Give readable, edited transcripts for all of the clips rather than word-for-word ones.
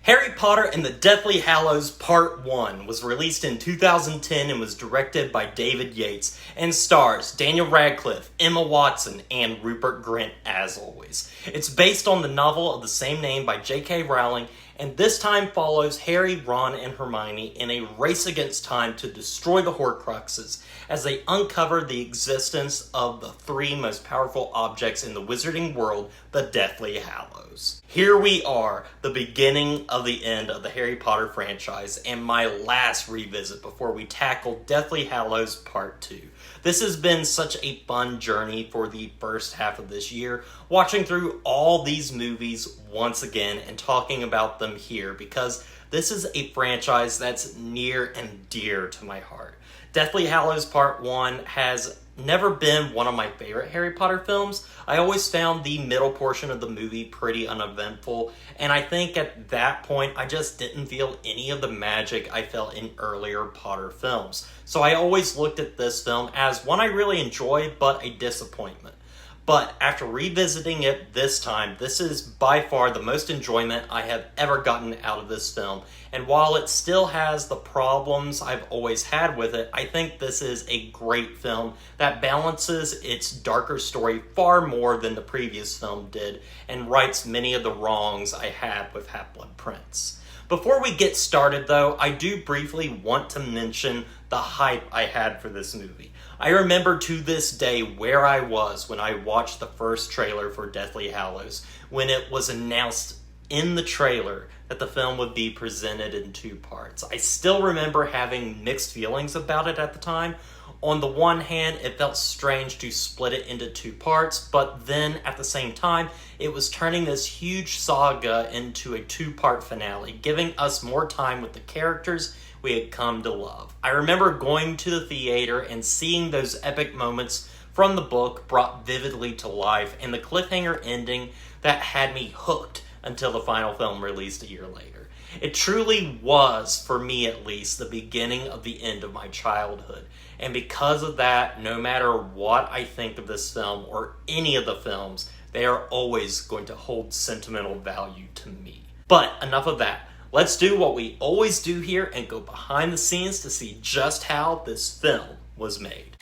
Harry Potter and the Deathly Hallows Part 1 was released in 2010 and was directed by David Yates and stars Daniel Radcliffe, Emma Watson, and Rupert Grint as always. It's based on the novel of the same name by J.K. Rowling, and this time follows Harry, Ron, and Hermione in a race against time to destroy the Horcruxes as they uncover the existence of the three most powerful objects in the wizarding world, the Deathly Hallows. Here we are, the beginning of the end of the Harry Potter franchise, and my last revisit before we tackle Deathly Hallows Part 2. This has been such a fun journey for the first half of this year, watching through all these movies once again and talking about them here, because this is a franchise that's near and dear to my heart. Deathly Hallows Part 1 has never been one of my favorite Harry Potter films. I always found the middle portion of the movie pretty uneventful, and I think at that point I just didn't feel any of the magic I felt in earlier Potter films. So I always looked at this film as one I really enjoyed, but a disappointment. But after revisiting it this time, this is by far the most enjoyment I have ever gotten out of this film. And while it still has the problems I've always had with it, I think this is a great film that balances its darker story far more than the previous film did and rights many of the wrongs I had with Half-Blood Prince. Before we get started though, I do briefly want to mention the hype I had for this movie. I remember to this day where I was when I watched the first trailer for Deathly Hallows, when it was announced in the trailer that the film would be presented in two parts. I still remember having mixed feelings about it at the time. On the one hand, it felt strange to split it into two parts, but then at the same time, it was turning this huge saga into a two-part finale, giving us more time with the characters we had come to love. I remember going to the theater and seeing those epic moments from the book brought vividly to life, and the cliffhanger ending that had me hooked until the final film released a year later. It truly was, for me at least, the beginning of the end of my childhood. And because of that, no matter what I think of this film or any of the films, they are always going to hold sentimental value to me. But enough of that. Let's do what we always do here and go behind the scenes to see just how this film was made.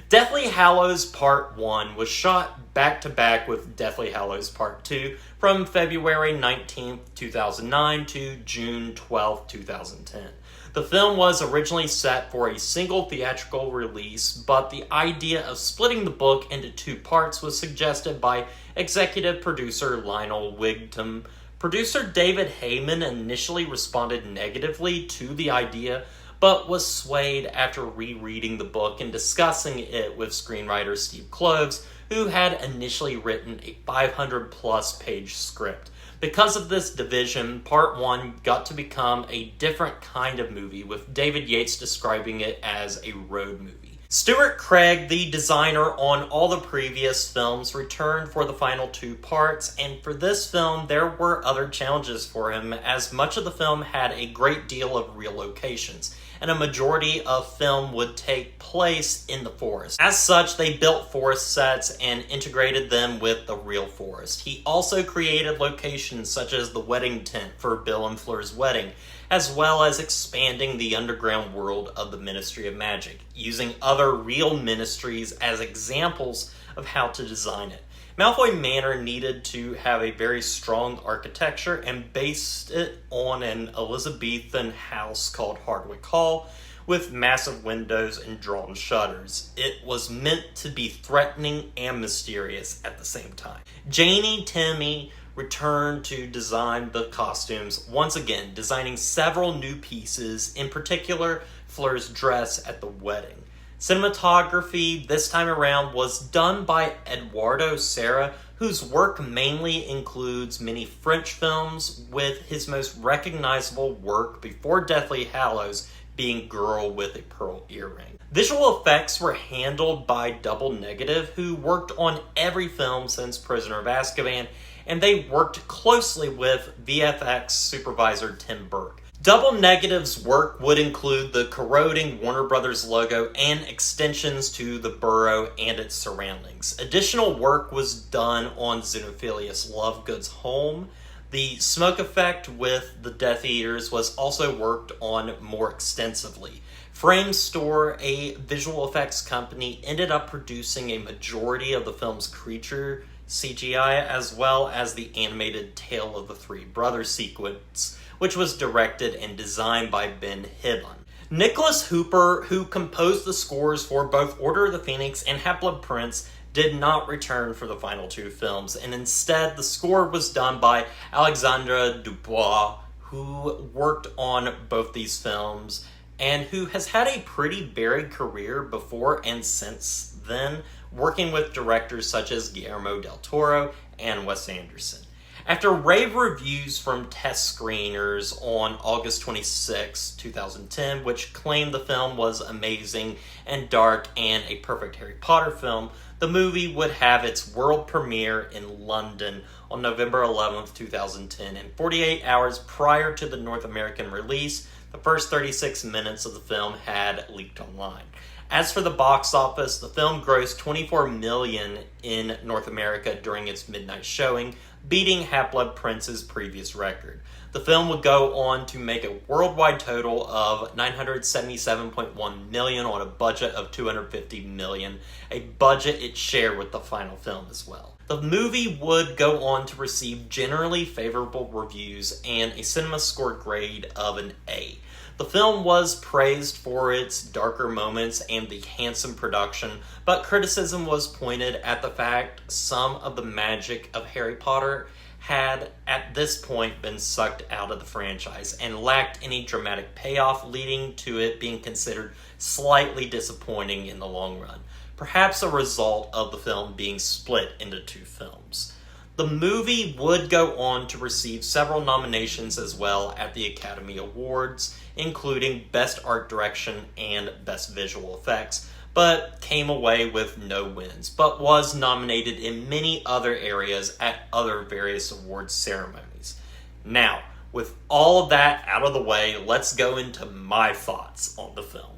Deathly Hallows Part 1 was shot back-to-back with Deathly Hallows Part 2 from February 19th, 2009 to June 12th, 2010. The film was originally set for a single theatrical release, but the idea of splitting the book into two parts was suggested by executive producer Lionel Wigton. Producer David Heyman initially responded negatively to the idea, but was swayed after rereading the book and discussing it with screenwriter Steve Kloves, who had initially written a 500-plus page script. Because of this division, Part 1 got to become a different kind of movie, with David Yates describing it as a road movie. Stuart Craig, the designer on all the previous films, returned for the final two parts, and for this film there were other challenges for him, as much of the film had a great deal of real locations, and a majority of film would take place in the forest. As such, they built forest sets and integrated them with the real forest. He also created locations such as the wedding tent for Bill and Fleur's wedding, as well as expanding the underground world of the Ministry of Magic, using other real ministries as examples of how to design it. Malfoy Manor needed to have a very strong architecture and based it on an Elizabethan house called Hardwick Hall with massive windows and drawn shutters. It was meant to be threatening and mysterious at the same time. Janie Timmy returned to design the costumes, once again designing several new pieces, in particular Fleur's dress at the wedding. Cinematography this time around was done by Eduardo Serra, whose work mainly includes many French films, with his most recognizable work before Deathly Hallows being Girl with a Pearl Earring. Visual effects were handled by Double Negative, who worked on every film since Prisoner of Azkaban, and they worked closely with VFX supervisor Tim Burke. Double Negative's work would include the corroding Warner Brothers logo and extensions to the borough and its surroundings. Additional work was done on Xenophilius Lovegood's home. The smoke effect with the Death Eaters was also worked on more extensively. Framestore, a visual effects company, ended up producing a majority of the film's creature CGI, as well as the animated Tale of the Three Brothers sequence, which was directed and designed by Ben Hibbon. Nicholas Hooper, who composed the scores for both Order of the Phoenix and Half-Blood Prince, did not return for the final two films, and instead the score was done by Alexandre Dubois, who worked on both these films, and who has had a pretty varied career before and since then, working with directors such as Guillermo del Toro and Wes Anderson. After rave reviews from test screeners on August 26, 2010, which claimed the film was amazing and dark and a perfect Harry Potter film, the movie would have its world premiere in London on November 11, 2010, and 48 hours prior to the North American release, the first 36 minutes of the film had leaked online. As for the box office, the film grossed $24 million in North America during its midnight showing, beating Half-Blood Prince's previous record. The film would go on to make a worldwide total of $977.1 million on a budget of $250 million, a budget it shared with the final film as well. The movie would go on to receive generally favorable reviews and a CinemaScore grade of an A. The film was praised for its darker moments and the handsome production, but criticism was pointed at the fact some of the magic of Harry Potter had at this point been sucked out of the franchise and lacked any dramatic payoff, leading to it being considered slightly disappointing in the long run, perhaps a result of the film being split into two films. The movie would go on to receive several nominations as well at the Academy Awards, including Best Art Direction and Best Visual Effects, but came away with no wins, but was nominated in many other areas at other various awards ceremonies. Now, with all of that out of the way, let's go into my thoughts on the film.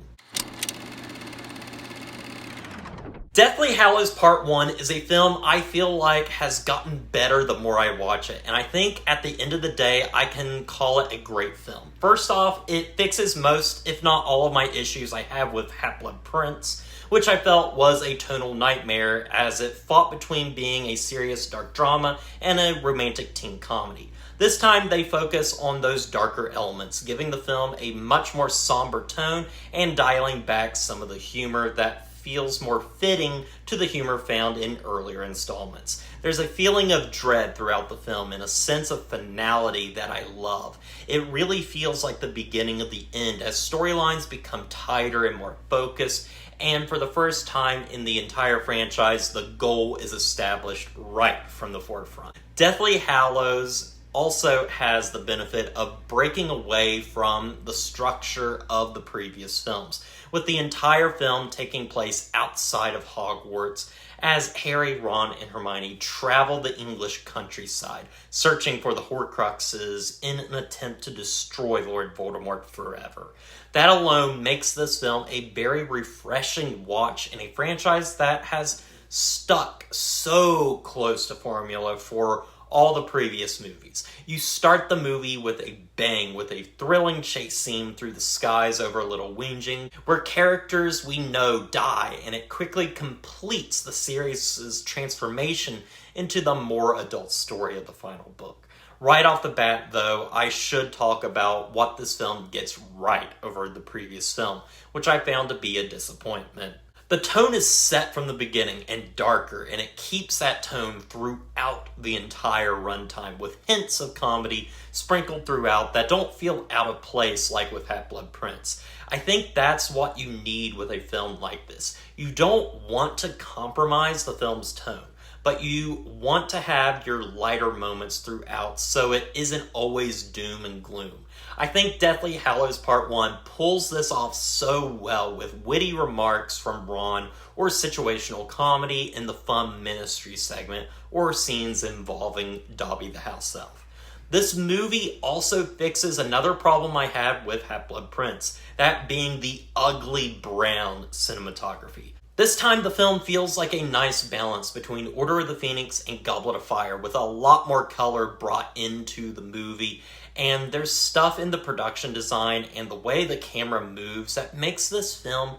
Deathly Hallows Part 1 is a film I feel like has gotten better the more I watch it, and I think at the end of the day I can call it a great film. First off, it fixes most, if not all, of my issues I have with Half-Blood Prince, which I felt was a tonal nightmare as it fought between being a serious dark drama and a romantic teen comedy. This time they focus on those darker elements, giving the film a much more somber tone and dialing back some of the humor that feels more fitting to the humor found in earlier installments. There's a feeling of dread throughout the film and a sense of finality that I love. It really feels like the beginning of the end as storylines become tighter and more focused, and for the first time in the entire franchise, the goal is established right from the forefront. Deathly Hallows also has the benefit of breaking away from the structure of the previous films, with the entire film taking place outside of Hogwarts as Harry, Ron, and Hermione travel the English countryside, searching for the Horcruxes in an attempt to destroy Lord Voldemort forever. That alone makes this film a very refreshing watch in a franchise that has stuck so close to formula for all the previous movies. You start the movie with a bang, with a thrilling chase scene through the skies over Little Whinging, where characters we know die, and it quickly completes the series' transformation into the more adult story of the final book. Right off the bat, though, I should talk about what this film gets right over the previous film, which I found to be a disappointment. The tone is set from the beginning and darker, and it keeps that tone throughout the entire runtime, with hints of comedy sprinkled throughout that don't feel out of place like with Half-Blood Prince. I think that's what you need with a film like this. You don't want to compromise the film's tone, but you want to have your lighter moments throughout so it isn't always doom and gloom. I think Deathly Hallows Part 1 pulls this off so well with witty remarks from Ron or situational comedy in the fun ministry segment or scenes involving Dobby the house elf. This movie also fixes another problem I had with Half-Blood Prince, that being the ugly brown cinematography. This time the film feels like a nice balance between Order of the Phoenix and Goblet of Fire, with a lot more color brought into the movie, and there's stuff in the production design and the way the camera moves that makes this film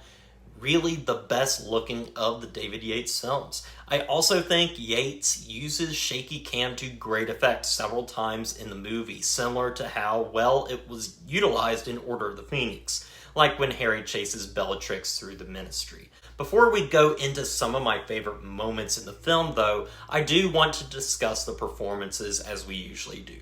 really the best looking of the David Yates films. I also think Yates uses shaky cam to great effect several times in the movie, similar to how well it was utilized in Order of the Phoenix, like when Harry chases Bellatrix through the Ministry. Before we go into some of my favorite moments in the film, though, I do want to discuss the performances as we usually do.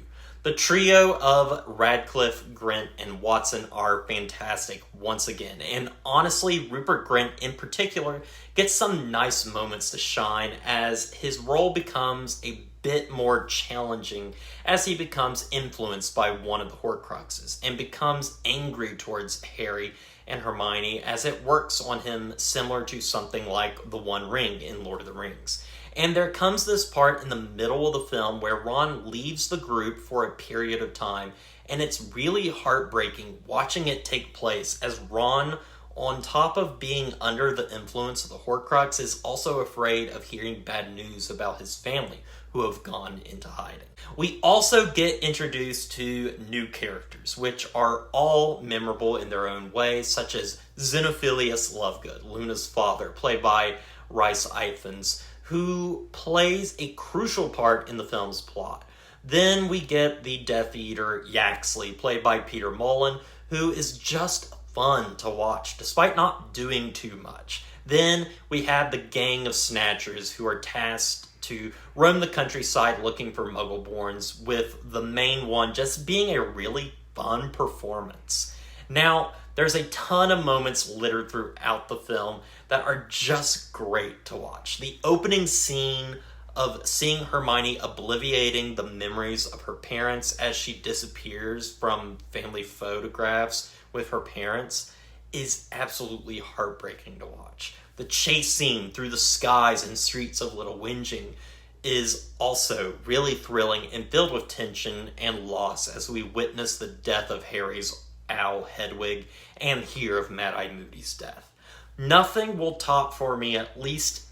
The trio of Radcliffe, Grint, and Watson are fantastic once again, and honestly, Rupert Grint in particular gets some nice moments to shine as his role becomes a bit more challenging as he becomes influenced by one of the Horcruxes and becomes angry towards Harry and Hermione as it works on him, similar to something like the One Ring in Lord of the Rings. And there comes this part in the middle of the film where Ron leaves the group for a period of time, and it's really heartbreaking watching it take place as Ron, on top of being under the influence of the Horcrux, is also afraid of hearing bad news about his family, who have gone into hiding. We also get introduced to new characters, which are all memorable in their own way, such as Xenophilius Lovegood, Luna's father, played by Rhys Ifans, who plays a crucial part in the film's plot. Then we get the Death Eater Yaxley, played by Peter Mullen, who is just fun to watch, despite not doing too much. Then we have the gang of Snatchers, who are tasked to roam the countryside looking for Muggleborns, with the main one just being a really fun performance. Now, there's a ton of moments littered throughout the film that are just great to watch. The opening scene of seeing Hermione obliviating the memories of her parents as she disappears from family photographs with her parents is absolutely heartbreaking to watch. The chase scene through the skies and streets of Little Whinging is also really thrilling and filled with tension and loss as we witness the death of Harry's owl Hedwig and hear of Mad-Eye Moody's death. Nothing will top for me, at least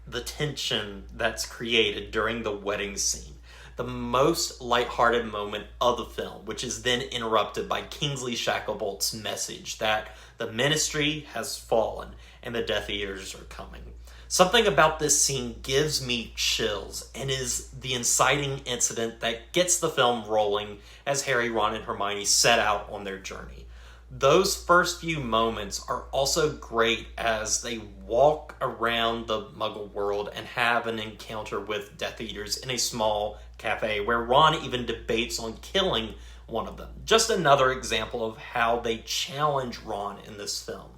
the tension that's created during the wedding scene. The most lighthearted moment of the film, which is then interrupted by Kingsley Shacklebolt's message that the Ministry has fallen and the Death Eaters are coming. Something about this scene gives me chills and is the inciting incident that gets the film rolling as Harry, Ron, and Hermione set out on their journey. Those first few moments are also great as they walk around the Muggle world and have an encounter with Death Eaters in a small cafe where Ron even debates on killing one of them. Just another example of how they challenge Ron in this film.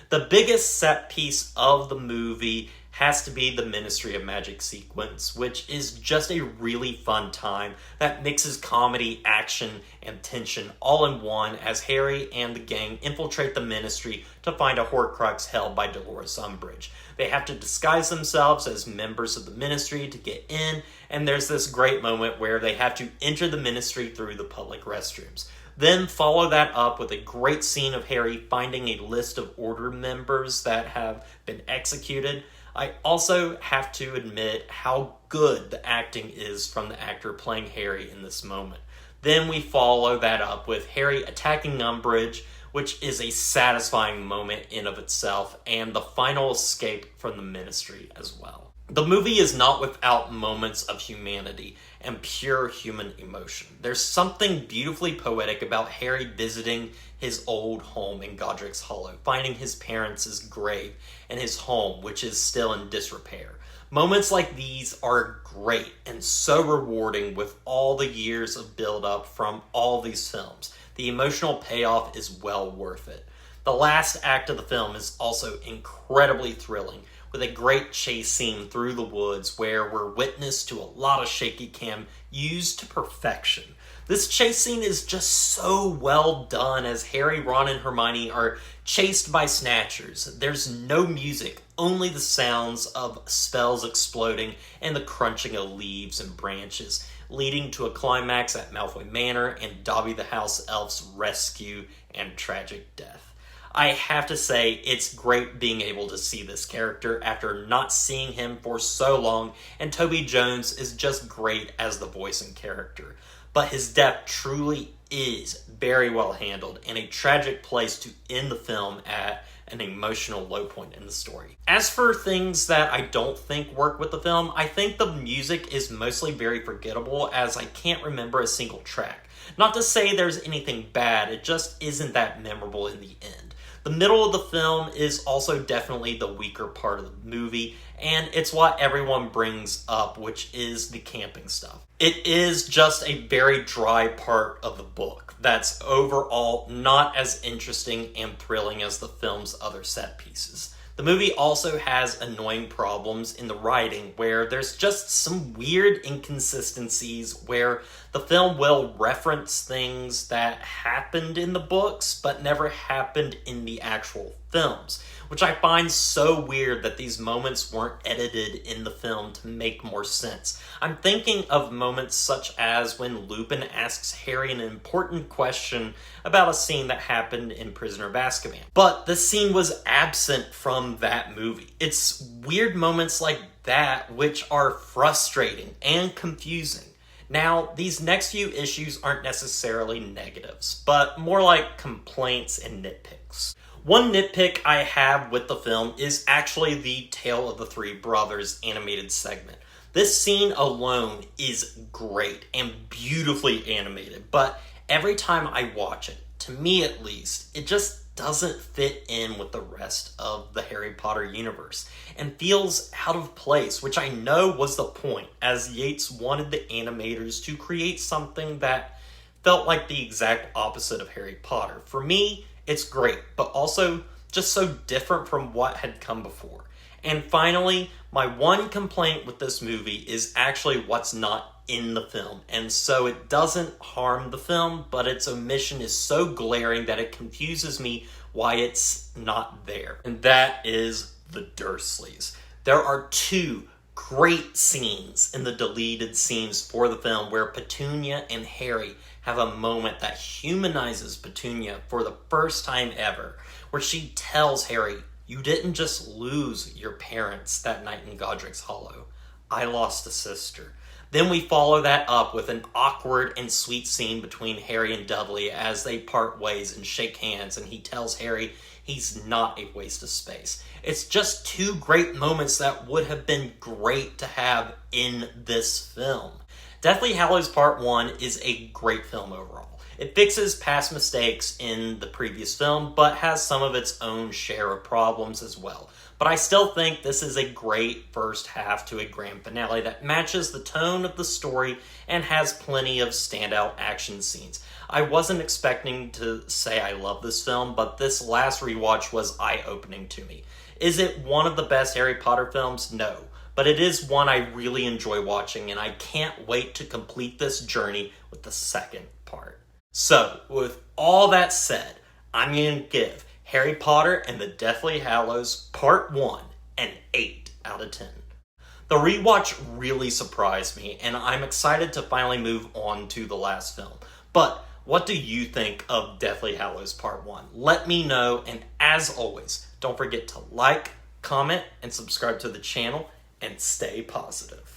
The biggest set piece of the movie has to be the Ministry of Magic sequence, which is just a really fun time that mixes comedy, action, and tension all in one as Harry and the gang infiltrate the Ministry to find a Horcrux held by Dolores Umbridge. They have to disguise themselves as members of the Ministry to get in, and there's this great moment where they have to enter the Ministry through the public restrooms. Then follow that up with a great scene of Harry finding a list of Order members that have been executed. I also have to admit how good the acting is from the actor playing Harry in this moment. Then we follow that up with Harry attacking Umbridge, which is a satisfying moment in of itself, and the final escape from the Ministry as well. The movie is not without moments of humanity and pure human emotion. There's something beautifully poetic about Harry visiting his old home in Godric's Hollow, finding his parents' grave and his home, which is still in disrepair. Moments like these are great and so rewarding with all the years of build-up from all these films. The emotional payoff is well worth it. The last act of the film is also incredibly thrilling, with a great chase scene through the woods where we're witness to a lot of shaky cam used to perfection. This chase scene is just so well done as Harry, Ron, and Hermione are chased by Snatchers. There's no music, only the sounds of spells exploding and the crunching of leaves and branches. leading to a climax at Malfoy Manor and Dobby the House Elf's rescue and tragic death. I have to say, it's great being able to see this character after not seeing him for so long, and Toby Jones is just great as the voice and character. But his death truly is very well handled, and a tragic place to end the film at an emotional low point in the story. As for things that I don't think work with the film, I think the music is mostly very forgettable, as I can't remember a single track. Not to say there's anything bad, it just isn't that memorable in the end. The middle of the film is also definitely the weaker part of the movie, and it's what everyone brings up, which is the camping stuff. It is just a very dry part of the book that's overall not as interesting and thrilling as the film's other set pieces. The movie also has annoying problems in the writing, where there's just some weird inconsistencies where the film will reference things that happened in the books but never happened in the actual films, which I find so weird that these moments weren't edited in the film to make more sense. I'm thinking of moments such as when Lupin asks Harry an important question about a scene that happened in Prisoner of Azkaban. But the scene was absent from that movie. It's weird moments like that which are frustrating and confusing. Now, these next few issues aren't necessarily negatives, but more like complaints and nitpicks. One nitpick I have with the film is actually the Tale of the Three Brothers animated segment. This scene alone is great and beautifully animated, but every time I watch it, to me at least, it just doesn't fit in with the rest of the Harry Potter universe and feels out of place, which I know was the point, as Yates wanted the animators to create something that felt like the exact opposite of Harry Potter. For me, it's great, but also just so different from what had come before. And finally, my one complaint with this movie is actually what's not in the film. And so it doesn't harm the film, but its omission is so glaring that it confuses me why it's not there. And that is the Dursleys. There are two great scenes in the deleted scenes for the film where Petunia and Harry have a moment that humanizes Petunia for the first time ever, where she tells Harry, "You didn't just lose your parents that night in Godric's Hollow. I lost a sister." Then we follow that up with an awkward and sweet scene between Harry and Dudley as they part ways and shake hands, and he tells Harry he's not a waste of space. It's just two great moments that would have been great to have in this film. Deathly Hallows Part 1 is a great film overall. It fixes past mistakes in the previous film, but has some of its own share of problems as well. But I still think this is a great first half to a grand finale that matches the tone of the story and has plenty of standout action scenes. I wasn't expecting to say I love this film, but this last rewatch was eye-opening to me. Is it one of the best Harry Potter films? No. But it is one I really enjoy watching, and I can't wait to complete this journey with the second part. So, with all that said, I'm going to give Harry Potter and the Deathly Hallows Part 1 an 8 out of 10. The rewatch really surprised me, and I'm excited to finally move on to the last film. But what do you think of Deathly Hallows Part 1? Let me know, and as always, don't forget to like, comment, and subscribe to the channel, and stay positive.